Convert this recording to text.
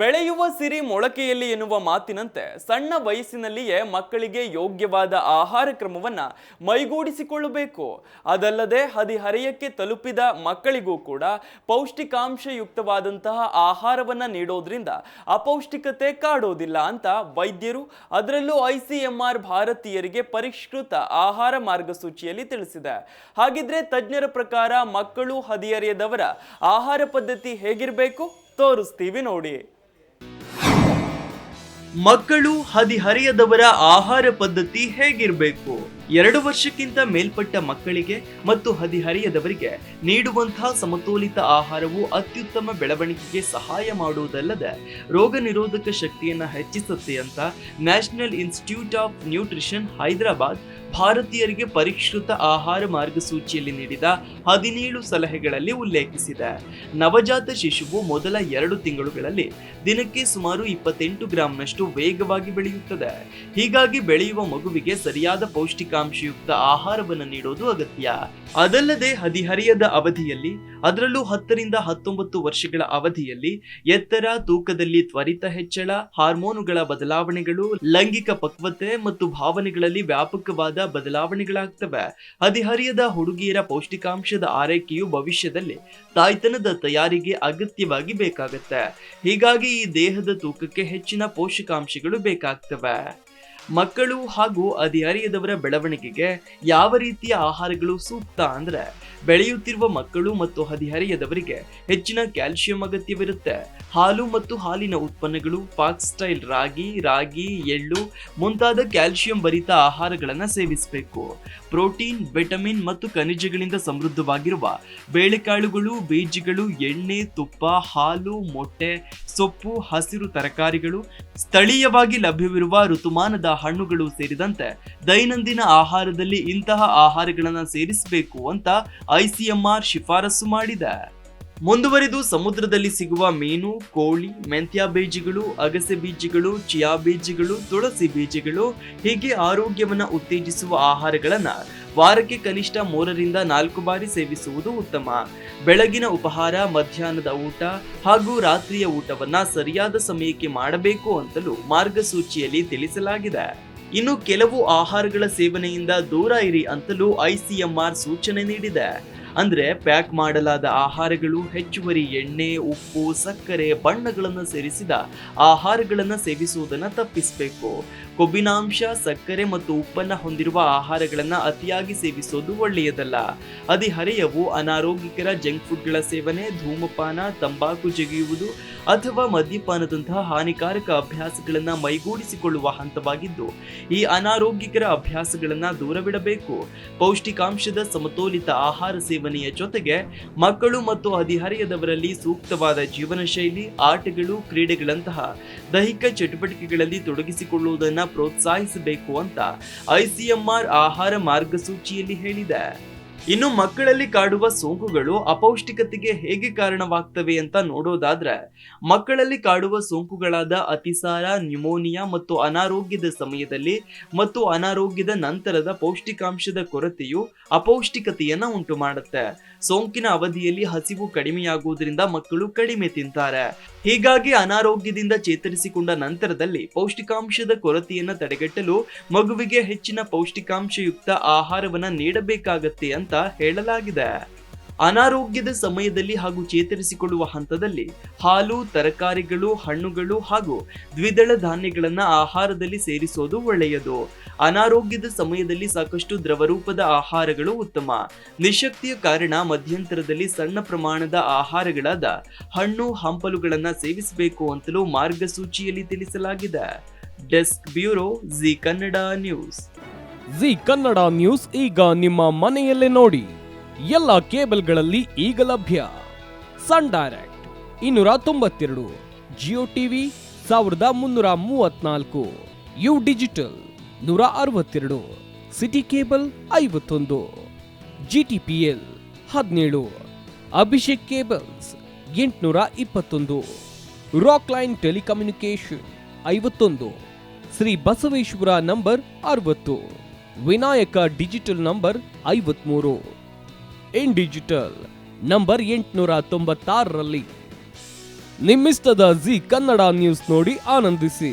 ಬೆಳೆಯುವ ಸಿರಿ ಮೊಳಕೆಯಲ್ಲಿ ಎನ್ನುವ ಮಾತಿನಂತೆ ಸಣ್ಣ ವಯಸ್ಸಿನಲ್ಲಿಯೇ ಮಕ್ಕಳಿಗೆ ಯೋಗ್ಯವಾದ ಆಹಾರ ಕ್ರಮವನ್ನ ಮೈಗೂಡಿಸಿಕೊಳ್ಳಬೇಕು. ಅದಲ್ಲದೆ ಹದಿಹರೆಯಕ್ಕೆ ತಲುಪಿದ ಮಕ್ಕಳಿಗೂ ಕೂಡ ಪೌಷ್ಟಿಕಾಂಶಯುಕ್ತವಾದಂತಹ ಆಹಾರವನ್ನ ನೀಡೋದ್ರಿಂದ ಅಪೌಷ್ಟಿಕತೆ ಕಾಡೋದಿಲ್ಲ ಅಂತ ವೈದ್ಯರು, ಅದರಲ್ಲೂ ICMR ಭಾರತೀಯರಿಗೆ ಪರಿಷ್ಕೃತ ಆಹಾರ ಮಾರ್ಗಸೂಚಿಯಲ್ಲಿ ತಿಳಿಸಿದೆ. ಹಾಗಿದ್ರೆ ತಜ್ಞರ ಪ್ರಕಾರ ಮಕ್ಕಳು ಹದಿಹರೆಯದವರ ಆಹಾರ ಪದ್ಧತಿ ಹೇಗಿರಬೇಕು ತೋರಿಸ್ತೀವಿ ನೋಡಿ. ಮಕ್ಕಳು ಹದಿಹರೆಯದವರ ಆಹಾರ ಪದ್ಧತಿ ಹೇಗಿರಬೇಕು? 2 ವರ್ಷಕ್ಕಿಂತ ಮೇಲ್ಪಟ್ಟ ಮಕ್ಕಳಿಗೆ ಮತ್ತು ಹದಿಹರೆಯದವರಿಗೆ ನೀಡುವಂತಹ ಸಮತೋಲಿತ ಆಹಾರವು ಅತ್ಯುತ್ತಮ ಬೆಳವಣಿಗೆಗೆ ಸಹಾಯ ಮಾಡುವುದಲ್ಲದೆ ರೋಗ ನಿರೋಧಕ ಶಕ್ತಿಯನ್ನು ಹೆಚ್ಚಿಸುತ್ತೆ ಅಂತ national institute of nutrition Hyderabad ಭಾರತೀಯರಿಗೆ ಪರಿಷ್ಕೃತ ಆಹಾರ ಮಾರ್ಗಸೂಚಿಯಲ್ಲಿ ನೀಡಿದ 17 ಸಲಹೆಗಳಲ್ಲಿ ಉಲ್ಲೇಖಿಸಿದೆ. ನವಜಾತ ಶಿಶುವು ಮೊದಲ 2 ತಿಂಗಳುಗಳಲ್ಲಿ ದಿನಕ್ಕೆ ಸುಮಾರು 28 ಗ್ರಾಂನಷ್ಟು ವೇಗವಾಗಿ ಬೆಳೆಯುತ್ತದೆ. ಹೀಗಾಗಿ ಬೆಳೆಯುವ ಮಗುವಿಗೆ ಸರಿಯಾದ ಪೌಷ್ಟಿಕಾಂಶಯುಕ್ತ ಆಹಾರವನ್ನು ನೀಡೋದು ಅಗತ್ಯ. ಅದಲ್ಲದೆ ಹದಿಹರೆಯದ ಅವಧಿಯಲ್ಲಿ, ಅದರಲ್ಲೂ 10 ರಿಂದ 19 ವರ್ಷಗಳ ಅವಧಿಯಲ್ಲಿ ಎತ್ತರ, ತೂಕದಲ್ಲಿ ತ್ವರಿತ ಹೆಚ್ಚಳ, ಹಾರ್ಮೋನುಗಳ ಬದಲಾವಣೆಗಳು, ಲೈಂಗಿಕ ಪಕ್ವತೆ ಮತ್ತು ಭಾವನೆಗಳಲ್ಲಿ ವ್ಯಾಪಕವಾದ ಬದಲಾವಣೆಗಳಾಗ್ತವೆ. ಹದಿಹರೆಯದ ಹುಡುಗಿಯರ ಪೌಷ್ಟಿಕಾಂಶದ ಆರೈಕೆಯು ಭವಿಷ್ಯದಲ್ಲಿ ತಾಯ್ತನದ ತಯಾರಿಗೆ ಅಗತ್ಯವಾಗಿ ಬೇಕಾಗುತ್ತೆ. ಹೀಗಾಗಿ ಈ ದೇಹದ ತೂಕಕ್ಕೆ ಹೆಚ್ಚಿನ ಪೋಷಕಾಂಶಗಳು ಬೇಕಾಗ್ತವೆ. ಮಕ್ಕಳು ಹಾಗೂ ಹದಿಹರೆಯದವರ ಬೆಳವಣಿಗೆಗೆ ಯಾವ ರೀತಿಯ ಆಹಾರಗಳು ಸೂಕ್ತ ಅಂದ್ರೆ, ಬೆಳೆಯುತ್ತಿರುವ ಮಕ್ಕಳು ಮತ್ತು ಹದಿಹರೆಯದವರಿಗೆ ಹೆಚ್ಚಿನ ಕ್ಯಾಲ್ಸಿಯಂ ಅಗತ್ಯವಿರುತ್ತೆ. ಹಾಲು ಮತ್ತು ಹಾಲಿನ ಉತ್ಪನ್ನಗಳು, ಫಾಕ್ಸ್ಟೈಲ್ ರಾಗಿ, ಎಳ್ಳು ಮುಂತಾದ ಕ್ಯಾಲ್ಸಿಯಂ ಭರಿತ ಆಹಾರಗಳನ್ನು ಸೇವಿಸಬೇಕು. ಪ್ರೋಟೀನ್, ವಿಟಮಿನ್ ಮತ್ತು ಖನಿಜಗಳಿಂದ ಸಮೃದ್ಧವಾಗಿರುವ ಬೇಳೆಕಾಳುಗಳು, ಬೀಜಗಳು, ಎಣ್ಣೆ, ತುಪ್ಪ, ಹಾಲು, ಮೊಟ್ಟೆ, ಸೊಪ್ಪು, ಹಸಿರು ತರಕಾರಿಗಳು, ಸ್ಥಳೀಯವಾಗಿ ಲಭ್ಯವಿರುವ ಋತುಮಾನದ ಹಣ್ಣುಗಳು ಸೇರಿದಂತೆ ದೈನಂದಿನ ಆಹಾರದಲ್ಲಿ ಇಂತಹ ಆಹಾರಗಳನ್ನು ಸೇರಿಸಬೇಕು ಅಂತ ICMR ಶಿಫಾರಸು ಮಾಡಿದೆ. ಮುಂದುವರೆದು ಸಮುದ್ರದಲ್ಲಿ ಸಿಗುವ ಮೀನು, ಕೋಳಿ, ಮೆಂತ್ಯ ಬೀಜಗಳು, ಅಗಸೆ ಬೀಜಗಳು, ಚಿಯಾ ಬೀಜಗಳು, ತುಳಸಿ ಬೀಜಗಳು ಹೀಗೆ ಆರೋಗ್ಯವನ್ನು ಉತ್ತೇಜಿಸುವ ಆಹಾರಗಳನ್ನು ವಾರಕ್ಕೆ ಕನಿಷ್ಠ 3 ರಿಂದ 4 ಬಾರಿ ಸೇವಿಸುವುದು ಉತ್ತಮ. ಬೆಳಗಿನ ಉಪಹಾರ, ಮಧ್ಯಾಹ್ನದ ಊಟ ಹಾಗೂ ರಾತ್ರಿಯ ಊಟವನ್ನ ಸರಿಯಾದ ಸಮಯಕ್ಕೆ ಮಾಡಬೇಕು ಅಂತಲೂ ಮಾರ್ಗಸೂಚಿಯಲ್ಲಿ ತಿಳಿಸಲಾಗಿದೆ. ಇನ್ನು ಕೆಲವು ಆಹಾರಗಳ ಸೇವನೆಯಿಂದ ದೂರ ಇರಿ ಅಂತಲೂ ICMR ಸೂಚನೆ ನೀಡಿದೆ. ಅಂದ್ರೆ ಪ್ಯಾಕ್ ಮಾಡಲಾದ ಆಹಾರಗಳು, ಹೆಚ್ಚುವರಿ ಎಣ್ಣೆ, ಉಪ್ಪು, ಸಕ್ಕರೆ, ಬಣ್ಣಗಳನ್ನು ಸೇರಿಸಿದ ಆಹಾರಗಳನ್ನು ಸೇವಿಸುವುದನ್ನು ತಪ್ಪಿಸಬೇಕು. ಕೊಬ್ಬಿನಾಂಶ, ಸಕ್ಕರೆ ಮತ್ತು ಉಪ್ಪನ್ನು ಹೊಂದಿರುವ ಆಹಾರಗಳನ್ನು ಅತಿಯಾಗಿ ಸೇವಿಸೋದು ಒಳ್ಳೆಯದಲ್ಲ. ಹದಿಹರೆಯವು ಅನಾರೋಗ್ಯಕರ ಜಂಕ್ ಫುಡ್ಗಳ ಸೇವನೆ, ಧೂಮಪಾನ, ತಂಬಾಕು ಜಗಿಯುವುದು ಅಥವಾ ಮದ್ಯಪಾನದಂತಹ ಹಾನಿಕಾರಕ ಅಭ್ಯಾಸಗಳನ್ನು ಮೈಗೂಡಿಸಿಕೊಳ್ಳುವ ಹಂತವಾಗಿದ್ದು, ಈ ಅನಾರೋಗ್ಯಕರ ಅಭ್ಯಾಸಗಳನ್ನು ದೂರವಿಡಬೇಕು. ಪೌಷ್ಟಿಕಾಂಶದ ಸಮತೋಲಿತ ಆಹಾರ ಸೇವನೆಯ ಜೊತೆಗೆ ಮಕ್ಕಳು ಮತ್ತು ಹದಿಹರೆಯದವರಲ್ಲಿ ಸೂಕ್ತವಾದ ಜೀವನ ಶೈಲಿ, ಆಟಗಳು, ಕ್ರೀಡೆಗಳಂತಹ ದೈಹಿಕ ಚಟುವಟಿಕೆಗಳಲ್ಲಿ ತೊಡಗಿಸಿಕೊಳ್ಳುವುದನ್ನು ಪ್ರೋತ್ಸಾಹಿಸಬೇಕು ಅಂತ ICMR ಆಹಾರ ಮಾರ್ಗಸೂಚಿಯಲ್ಲಿ ಹೇಳಿದೆ. ಇನ್ನು ಮಕ್ಕಳಲ್ಲಿ ಕಾಡುವ ಸೋಂಕುಗಳು ಅಪೌಷ್ಟಿಕತೆಗೆ ಹೇಗೆ ಕಾರಣವಾಗ್ತವೆ ಅಂತ ನೋಡೋದಾದ್ರೆ, ಮಕ್ಕಳಲ್ಲಿ ಕಾಡುವ ಸೋಂಕುಗಳಾದ ಅತಿಸಾರ, ನ್ಯೂಮೋನಿಯಾ ಮತ್ತು ಅನಾರೋಗ್ಯದ ಸಮಯದಲ್ಲಿ ಮತ್ತು ಅನಾರೋಗ್ಯದ ನಂತರದ ಪೌಷ್ಟಿಕಾಂಶದ ಕೊರತೆಯು ಅಪೌಷ್ಟಿಕತೆಯನ್ನ ಉಂಟು ಮಾಡುತ್ತೆ. ಸೋಂಕಿನ ಅವಧಿಯಲ್ಲಿ ಹಸಿವು ಕಡಿಮೆಯಾಗುವುದರಿಂದ ಮಕ್ಕಳು ಕಡಿಮೆ ತಿಂತಾರೆ. ಹೀಗಾಗಿ ಅನಾರೋಗ್ಯದಿಂದ ಚೇತರಿಸಿಕೊಂಡ ನಂತರದಲ್ಲಿ ಪೌಷ್ಟಿಕಾಂಶದ ಕೊರತೆಯನ್ನು ತಡೆಗಟ್ಟಲು ಮಗುವಿಗೆ ಹೆಚ್ಚಿನ ಪೌಷ್ಟಿಕಾಂಶಯುಕ್ತ ಆಹಾರವನ್ನ ನೀಡಬೇಕಾಗತ್ತೆ ಅಂತ ಹೇಳಲಾಗಿದೆ. ಅನಾರೋಗ್ಯದ ಸಮಯದಲ್ಲಿ ಹಾಗೂ ಚೇತರಿಸಿಕೊಳ್ಳುವ ಹಂತದಲ್ಲಿ ಹಾಲು, ತರಕಾರಿಗಳು, ಹಣ್ಣುಗಳು ಹಾಗೂ ದ್ವಿದಳ ಧಾನ್ಯಗಳನ್ನು ಆಹಾರದಲ್ಲಿ ಸೇರಿಸೋದು ಒಳ್ಳೆಯದು. ಅನಾರೋಗ್ಯದ ಸಮಯದಲ್ಲಿ ಸಾಕಷ್ಟು ದ್ರವರೂಪದ ಆಹಾರಗಳು ಉತ್ತಮ. ನಿಶಕ್ತಿಯ ಕಾರಣ ಮಧ್ಯಂತರದಲ್ಲಿ ಸಣ್ಣ ಪ್ರಮಾಣದ ಆಹಾರಗಳಾದ ಹಣ್ಣು, ಹಂಪಲುಗಳನ್ನು ಸೇವಿಸಬೇಕು ಅಂತಲೂ ಮಾರ್ಗಸೂಚಿಯಲ್ಲಿ ತಿಳಿಸಲಾಗಿದೆ. Desk bureau, Zee Kannada news. Zee Kannada news ಈಗ ನಿಮ್ಮ ಮನೆಯಲ್ಲೇ ನೋಡಿ. ಎಲ್ಲ ಕೇಬಲ್ಗಳಲ್ಲಿ ಈಗ ಲಭ್ಯ. Sun direct 292, Jio TV 1334, U digital 162, city cable 51, GTPL 17, Abhishek cables 821, rock line telecommunication 51, Shri Basaveshwara number 60, Vinayaka digital number 53, in digital number 896ರಲ್ಲಿ ನಿಮ್ಮಿಸ್ತದ ಜಿ ಕನ್ನಡ ನ್ಯೂಸ್ ನೋಡಿ ಆನಂದಿಸಿ.